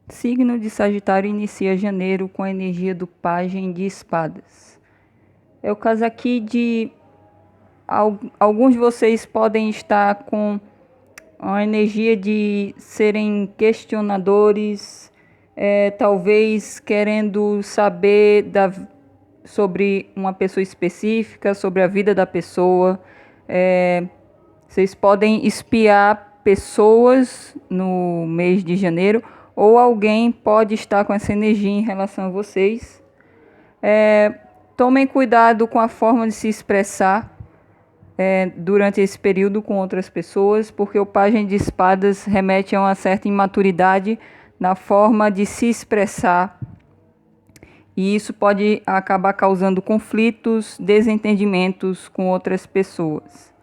Signo de Sagitário inicia janeiro com a energia do Pajem de Espadas. É o caso aqui de alguns de vocês podem estar com a energia de serem questionadores, talvez querendo saber sobre uma pessoa específica, sobre a vida da pessoa. Vocês podem espiar pessoas no mês de janeiro, ou alguém pode estar com essa energia em relação a vocês. Tomem cuidado com a forma de se expressar durante esse período com outras pessoas, porque o Pajem de Espadas remete a uma certa imaturidade na forma de se expressar, e isso pode acabar causando conflitos, desentendimentos com outras pessoas.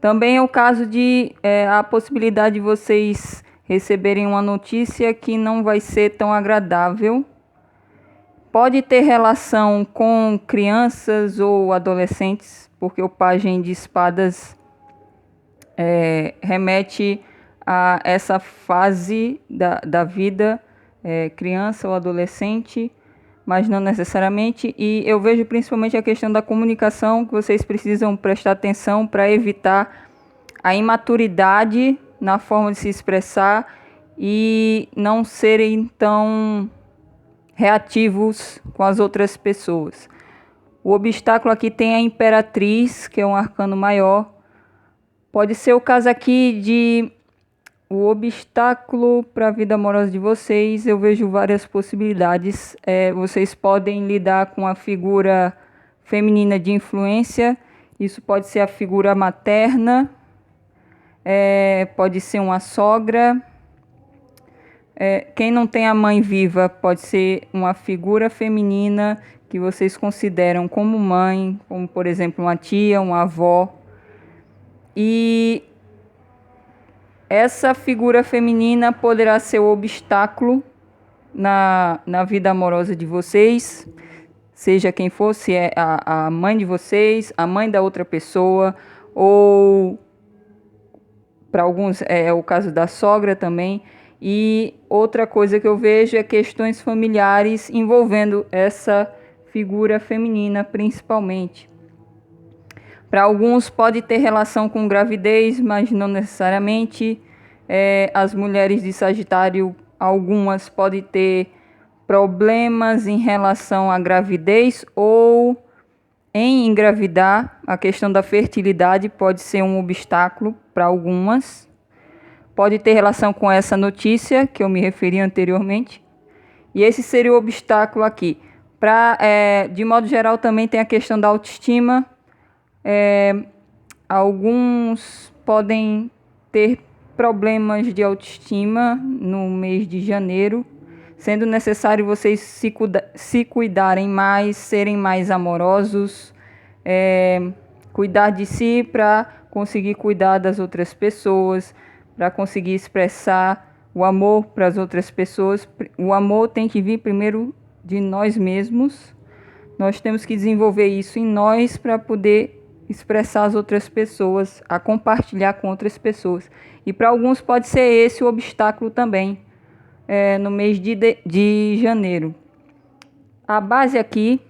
Também é o caso de a possibilidade de vocês receberem uma notícia que não vai ser tão agradável. Pode ter relação com crianças ou adolescentes, porque o Pajem de Espadas remete a essa fase da vida, criança ou adolescente, mas não necessariamente. E eu vejo principalmente a questão da comunicação, que vocês precisam prestar atenção para evitar a imaturidade na forma de se expressar e não serem tão reativos com as outras pessoas. O obstáculo aqui tem a Imperatriz, que é um arcano maior. Pode ser o caso aqui de o obstáculo para a vida amorosa de vocês. Eu vejo várias possibilidades. Vocês podem lidar com a figura feminina de influência. Isso pode ser a figura materna, pode ser uma sogra. Quem não tem a mãe viva pode ser uma figura feminina que vocês consideram como mãe, como por exemplo uma tia, uma avó. E essa figura feminina poderá ser o obstáculo na vida amorosa de vocês, seja quem for, se é a mãe de vocês, a mãe da outra pessoa, ou para alguns é o caso da sogra também. E outra coisa que eu vejo é questões familiares envolvendo essa figura feminina principalmente. Para alguns pode ter relação com gravidez, mas não necessariamente. As mulheres de Sagitário, algumas podem ter problemas em relação à gravidez ou em engravidar. A questão da fertilidade pode ser um obstáculo para algumas. Pode ter relação com essa notícia que eu me referi anteriormente. E esse seria o obstáculo aqui. De modo geral, também tem a questão da autoestima. Alguns podem ter problemas de autoestima no mês de janeiro, sendo necessário vocês se cuidarem mais, serem mais amorosos, cuidar de si para conseguir cuidar das outras pessoas, para conseguir expressar o amor para as outras pessoas. O amor tem que vir primeiro de nós mesmos. Nós temos que desenvolver isso em nós para poder expressar às outras pessoas, a compartilhar com outras pessoas. E para alguns pode ser esse o obstáculo também, no mês de janeiro. A base aqui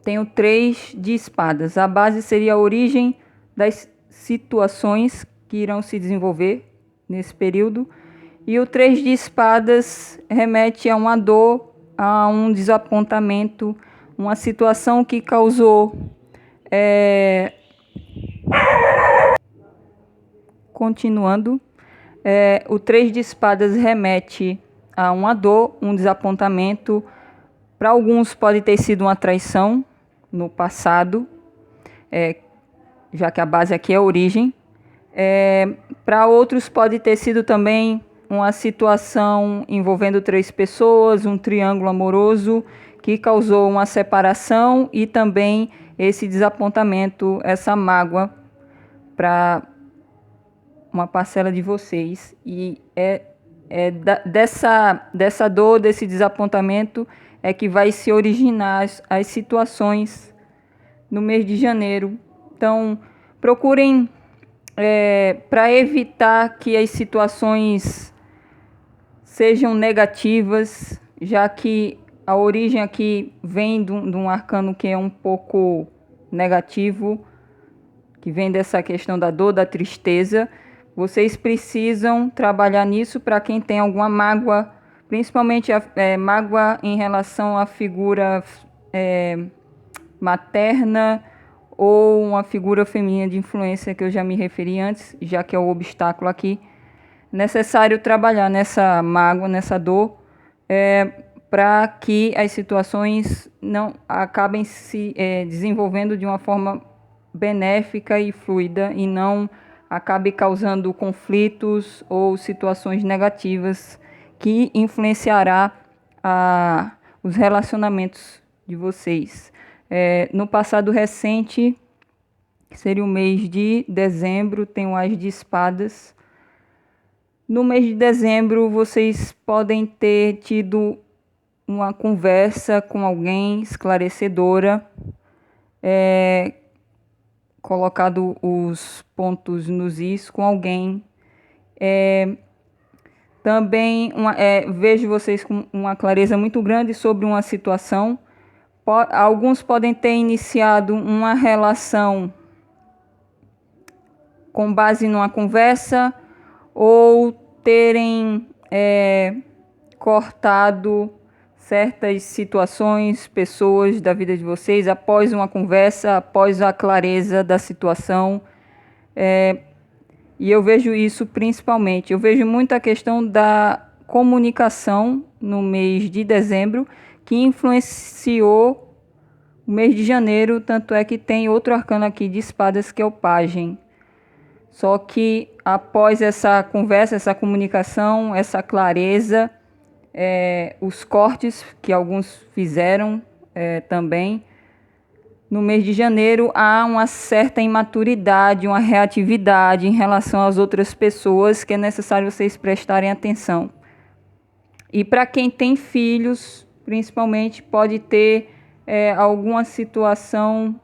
tem o 3 de espadas. A base seria a origem das situações que irão se desenvolver nesse período. E o 3 de espadas remete a uma dor, a um desapontamento, uma situação que causou... Continuando, o 3 de espadas remete a uma dor, um desapontamento. Para alguns pode ter sido uma traição no passado, já que a base aqui é a origem. Para outros pode ter sido também uma situação envolvendo 3 pessoas, um triângulo amoroso que causou uma separação e também esse desapontamento, essa mágoa para uma parcela de vocês. E dessa dor, desse desapontamento, é que vai se originar as situações no mês de janeiro. Então, procurem, para evitar que as situações sejam negativas, já que a origem aqui vem de um arcano que é um pouco negativo, que vem dessa questão da dor, da tristeza. Vocês precisam trabalhar nisso para quem tem alguma mágoa, principalmente mágoa em relação à figura materna ou uma figura feminina de influência, que eu já me referi antes, já que é o obstáculo aqui. Necessário trabalhar nessa mágoa, nessa dor, para que as situações não acabem se desenvolvendo de uma forma benéfica e fluida e não acabe causando conflitos ou situações negativas que influenciará os relacionamentos de vocês. No passado recente, que seria o mês de dezembro, tem o As de Espadas. No mês de dezembro, vocês podem ter tido uma conversa com alguém esclarecedora, colocado os pontos nos is com alguém. Também vejo vocês com uma clareza muito grande sobre uma situação. Alguns podem ter iniciado uma relação com base numa conversa ou terem cortado certas situações, pessoas da vida de vocês após uma conversa, após a clareza da situação. E eu vejo isso principalmente. Eu vejo muito a questão da comunicação no mês de dezembro, que influenciou o mês de janeiro, tanto é que tem outro arcano aqui de espadas, que é o Pajem. Só que após essa conversa, essa comunicação, essa clareza, os cortes que alguns fizeram também, no mês de janeiro há uma certa imaturidade, uma reatividade em relação às outras pessoas, que é necessário vocês prestarem atenção. E para quem tem filhos, principalmente, pode ter alguma situação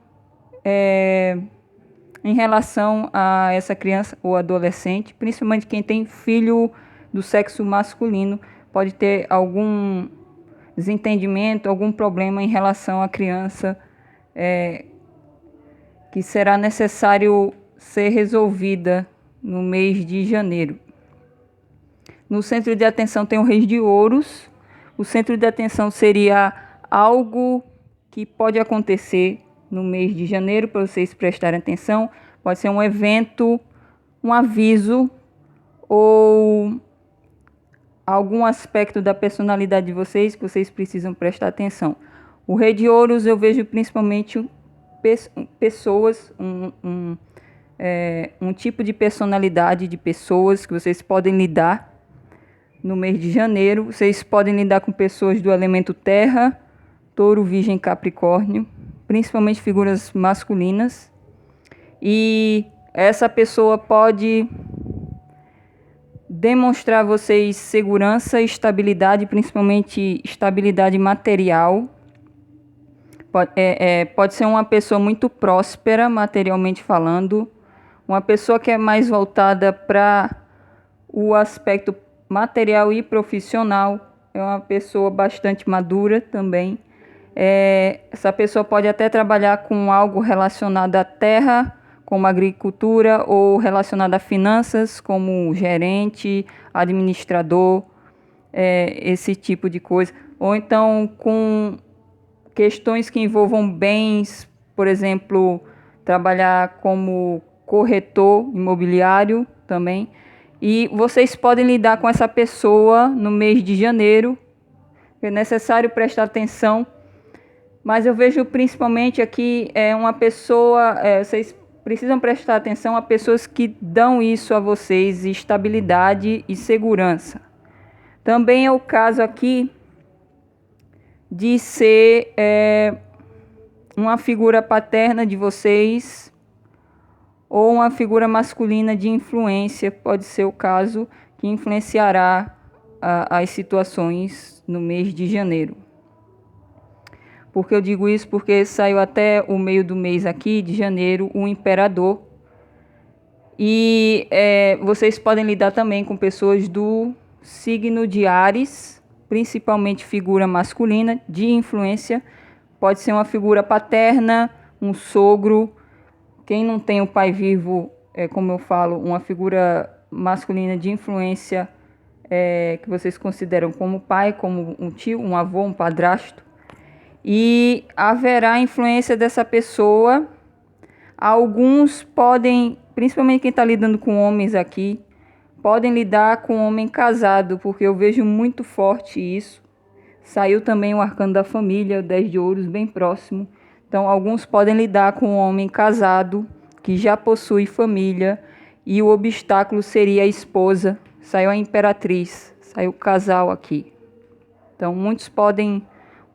em relação a essa criança ou adolescente, principalmente quem tem filho do sexo masculino, pode ter algum desentendimento, algum problema em relação à criança, que será necessário ser resolvida no mês de janeiro. No centro de atenção tem o Rei de Ouros. O centro de atenção seria algo que pode acontecer no mês de janeiro, para vocês prestarem atenção. Pode ser um evento, um aviso ou algum aspecto da personalidade de vocês que vocês precisam prestar atenção. O Rei de Ouros eu vejo principalmente pessoas, um tipo de personalidade de pessoas que vocês podem lidar no mês de janeiro. Vocês podem lidar com pessoas do elemento terra, touro, virgem, capricórnio, principalmente figuras masculinas. E essa pessoa pode demonstrar a vocês segurança e estabilidade, principalmente estabilidade material. Pode ser uma pessoa muito próspera, materialmente falando, uma pessoa que é mais voltada para o aspecto material e profissional, é uma pessoa bastante madura também. Essa pessoa pode até trabalhar com algo relacionado à terra, como agricultura, ou relacionado a finanças, como gerente, administrador, esse tipo de coisa. Ou então com questões que envolvam bens, por exemplo, trabalhar como corretor imobiliário também. E vocês podem lidar com essa pessoa no mês de janeiro. É necessário prestar atenção. Mas eu vejo principalmente aqui uma pessoa, vocês precisam prestar atenção a pessoas que dão isso a vocês, estabilidade e segurança. Também é o caso aqui de ser uma figura paterna de vocês ou uma figura masculina de influência, pode ser o caso, que influenciará as situações no mês de janeiro. Por que eu digo isso? Porque saiu até o meio do mês aqui, de janeiro, o Imperador. E vocês podem lidar também com pessoas do signo de Áries, principalmente figura masculina, de influência. Pode ser uma figura paterna, um sogro. Quem não tem o pai vivo, como eu falo, uma figura masculina de influência, que vocês consideram como pai, como um tio, um avô, um padrasto. E haverá influência dessa pessoa. Alguns podem, principalmente quem está lidando com homens aqui, podem lidar com homem casado, porque eu vejo muito forte isso. Saiu também o arcano da família, o 10 de ouros, bem próximo. Então, alguns podem lidar com um homem casado, que já possui família, e o obstáculo seria a esposa. Saiu a imperatriz, saiu o casal aqui. Então, muitos podem,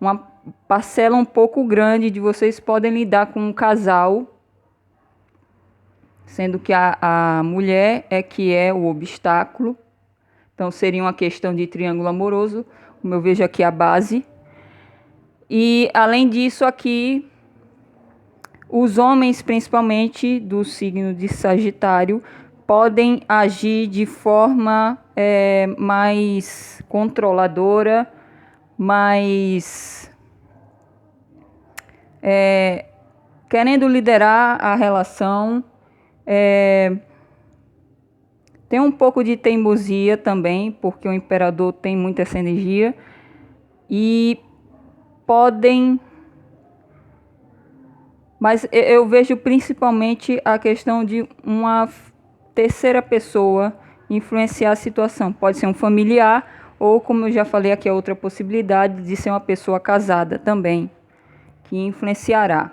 uma parcela um pouco grande de vocês podem lidar com um casal, sendo que a mulher que é o obstáculo. Então, seria uma questão de triângulo amoroso, como eu vejo aqui a base. E, além disso, aqui, os homens, principalmente do signo de Sagitário, podem agir de forma mais controladora, mais querendo liderar a relação. Tem um pouco de teimosia também, porque o imperador tem muita essa energia. E podem... Mas eu vejo principalmente a questão de uma terceira pessoa influenciar a situação. Pode ser um familiar, ou, como eu já falei aqui, a outra possibilidade de ser uma pessoa casada também, que influenciará.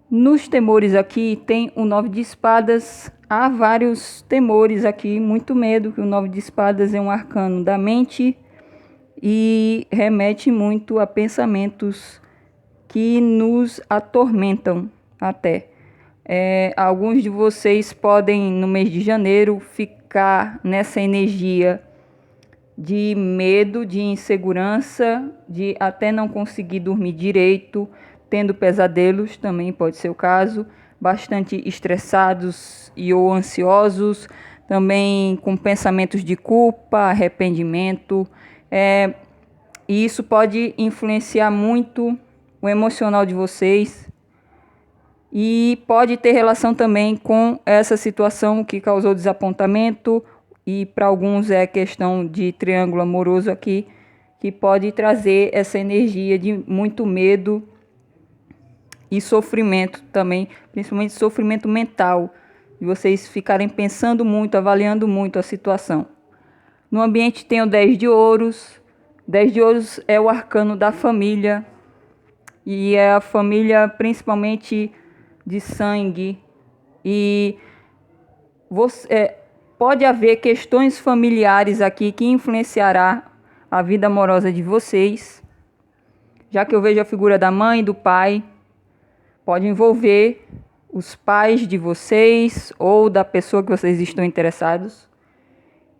Nos temores aqui tem o 9 de espadas. Há vários temores aqui, muito medo, que o 9 de espadas é um arcano da mente e remete muito a pensamentos que nos atormentam até. Alguns de vocês podem, no mês de janeiro, ficar nessa energia de medo, de insegurança, de até não conseguir dormir direito, tendo pesadelos, também pode ser o caso, bastante estressados e ou ansiosos, também com pensamentos de culpa, arrependimento, e isso pode influenciar muito o emocional de vocês e pode ter relação também com essa situação que causou desapontamento, e para alguns é questão de triângulo amoroso aqui, que pode trazer essa energia de muito medo e sofrimento também, principalmente sofrimento mental, de vocês ficarem pensando muito, avaliando muito a situação. No ambiente tem o 10 de ouros. 10 de ouros é o arcano da família, e é a família principalmente de sangue. E pode haver questões familiares aqui que influenciará a vida amorosa de vocês, já que eu vejo a figura da mãe e do pai. Pode envolver os pais de vocês ou da pessoa que vocês estão interessados.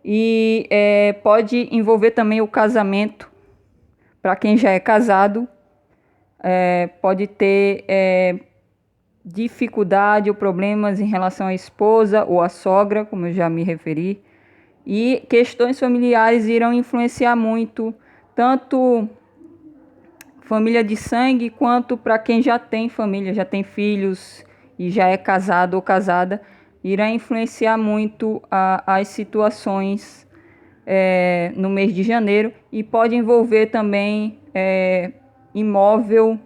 E pode envolver também o casamento. Para quem já é casado, pode ter dificuldade ou problemas em relação à esposa ou à sogra, como eu já me referi. E questões familiares irão influenciar muito, tanto família de sangue, quanto para quem já tem família, já tem filhos e já é casado ou casada, irá influenciar muito as situações no mês de janeiro, e pode envolver também imóvel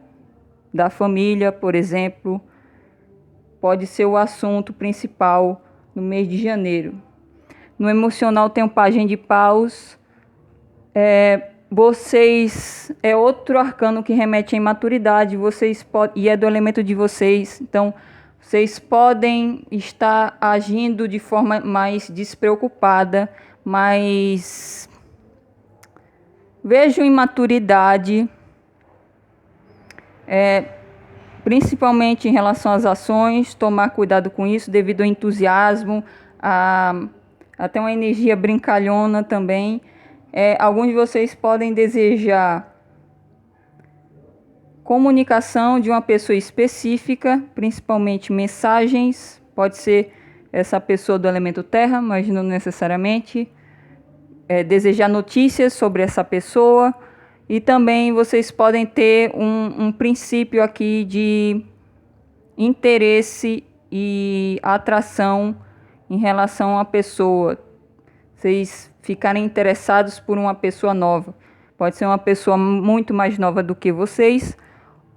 da família, por exemplo, pode ser o assunto principal no mês de janeiro. No emocional tem o pajem de paus. Vocês, é outro arcano que remete à imaturidade, vocês e é do elemento de vocês, então vocês podem estar agindo de forma mais despreocupada, mas vejo imaturidade, principalmente em relação às ações, tomar cuidado com isso devido ao entusiasmo, até uma energia brincalhona também. Alguns de vocês podem desejar comunicação de uma pessoa específica, principalmente mensagens. Pode ser essa pessoa do elemento terra, mas não necessariamente. desejar notícias sobre essa pessoa, e também vocês podem ter um princípio aqui de interesse e atração em relação à pessoa. Vocês ficarem interessados por uma pessoa nova. Pode ser uma pessoa muito mais nova do que vocês,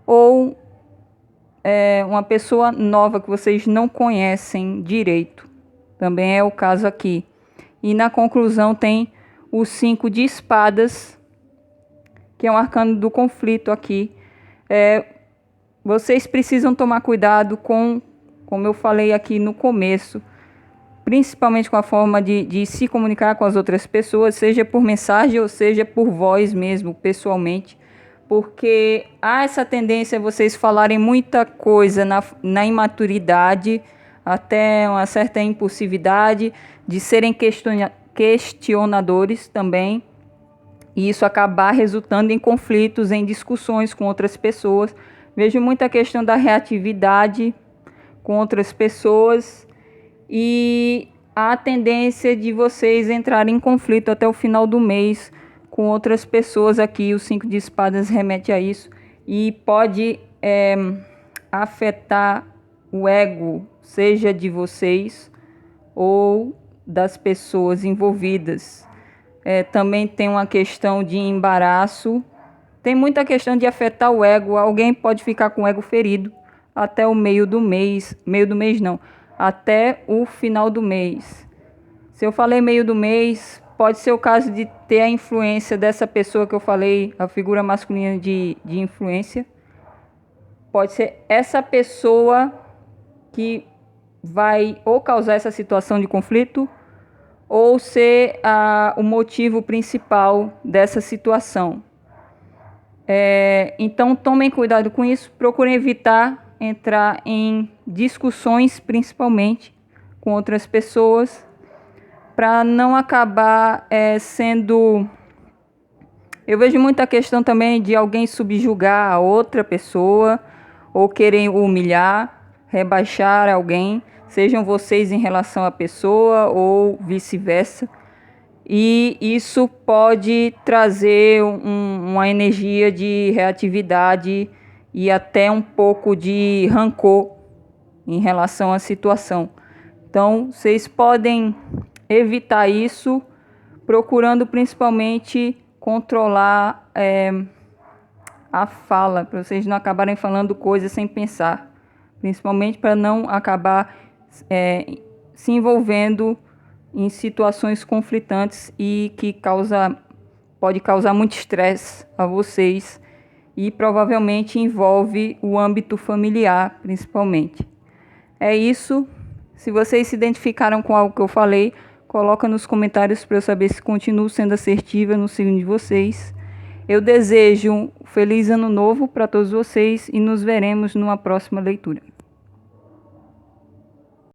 ou uma pessoa nova que vocês não conhecem direito. Também é o caso aqui. E na conclusão tem o 5 de espadas, que é um arcano do conflito aqui. Vocês precisam tomar cuidado como eu falei aqui no começo, principalmente com a forma de se comunicar com as outras pessoas, seja por mensagem ou seja por voz mesmo, pessoalmente, porque há essa tendência a vocês falarem muita coisa na imaturidade, até uma certa impulsividade, de serem questionadores também, e isso acabar resultando em conflitos, em discussões com outras pessoas. Vejo muita questão da reatividade com outras pessoas e a tendência de vocês entrarem em conflito até o final do mês com outras pessoas aqui. O 5 de espadas remete a isso e pode afetar o ego, seja de vocês ou das pessoas envolvidas. Também tem uma questão de embaraço, tem muita questão de afetar o ego. Alguém pode ficar com o ego ferido até o meio do mês não, até o final do mês. Se eu falei meio do mês, pode ser o caso de ter a influência dessa pessoa que eu falei, a figura masculina de influência. Pode ser essa pessoa que vai ou causar essa situação de conflito ou ser o motivo principal dessa situação. Então tomem cuidado com isso, procurem evitar entrar em discussões, principalmente com outras pessoas, para não acabar sendo... Eu vejo muita questão também de alguém subjugar a outra pessoa ou querer humilhar, rebaixar alguém, sejam vocês em relação à pessoa ou vice-versa. E isso pode trazer uma energia de reatividade e até um pouco de rancor em relação à situação. Então, vocês podem evitar isso, procurando principalmente controlar a fala, para vocês não acabarem falando coisas sem pensar, principalmente para não acabar se envolvendo em situações conflitantes e que pode causar muito estresse a vocês e provavelmente envolve o âmbito familiar, principalmente. É isso. Se vocês se identificaram com algo que eu falei, coloca nos comentários para eu saber se continuo sendo assertiva no signo de vocês. Eu desejo um feliz ano novo para todos vocês e nos veremos numa próxima leitura.